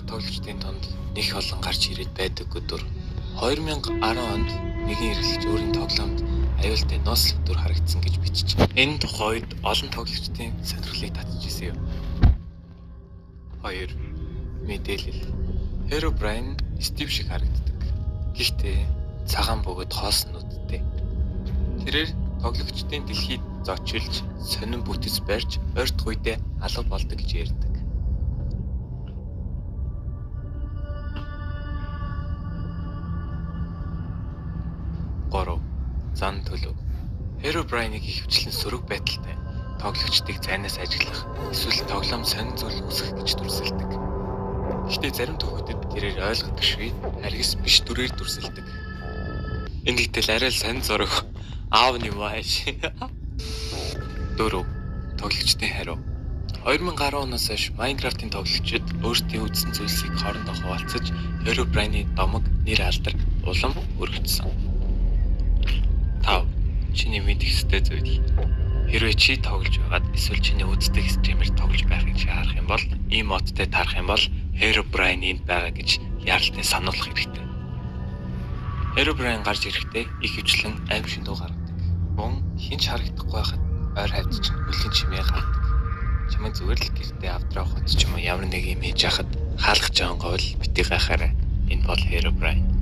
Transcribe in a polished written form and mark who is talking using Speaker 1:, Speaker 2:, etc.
Speaker 1: Тоглогчдын донд нэг олон гарч ирээд байдаг өдөр 2010 онд нэгэн эргэлж өөрийн тоглоомд аюултай ноцлог дүр харагдсан гэж бичиж. Энэ тухай үед олон тоглогчдын сонирхлыг татж ирсэн юм. 2. Мэдээлэл. Herobrine Steve шиг харагддаг. Гэхдээ цагаан бөгөөд хоосон нүдтэй. Тэрээр тоглогчдын дэлхийд зочилж, сонин бүтэц барьж, ойртох үедээ алга болдог гэж ярьдаг. 3. Зан төлөв. Herobrine-ыг ихэвчлэн сөрөг байдалтай тоглогчдыг зайнаас ажиглах, эсвэл тоглоом сонин зүйл үүсгэх гэж дүрсэлдэг. Гэхдээ зарим төвхөдөд тэрээр ойлгодогшгүй харгас биш дүрээр дүрсэлдэг. Энэ гэтэл арай л сонин зураг аавны маш. 4. Тоглогчдын хариу. 2010 оноос хойш Minecraft-ийн тоглогчид өөрсдийн үзсэн зүйлсийг хоорондоо хуваалцаж Herobrine-ийн домог, нэр алдар, улам өргөжсөн. 5. Чиний мэдэх ёстой зүйл. Хэрвээ чи тоглож байгаад эсвэл чиний үздэг стример тоглож байхыг харах юм бол ийм модтой тарах юм бол Herobrine-ийн байгаа гэж яаралтай сануулах хэрэгтэй. Herobrine гарч ирэхдээ ихэвчлэн аим шиндүү гаргадаг. Мөн хинч харагдахгүй байхад ойр хавьд ч хүлэн чимээ гаргадаг. Чимээ зүгээр л гэртээ авдраа хот ч юм уу ямар нэг юм хийж яхад хаалгах жоон говьл бити гайхаарай. Энэ бол Herobrine.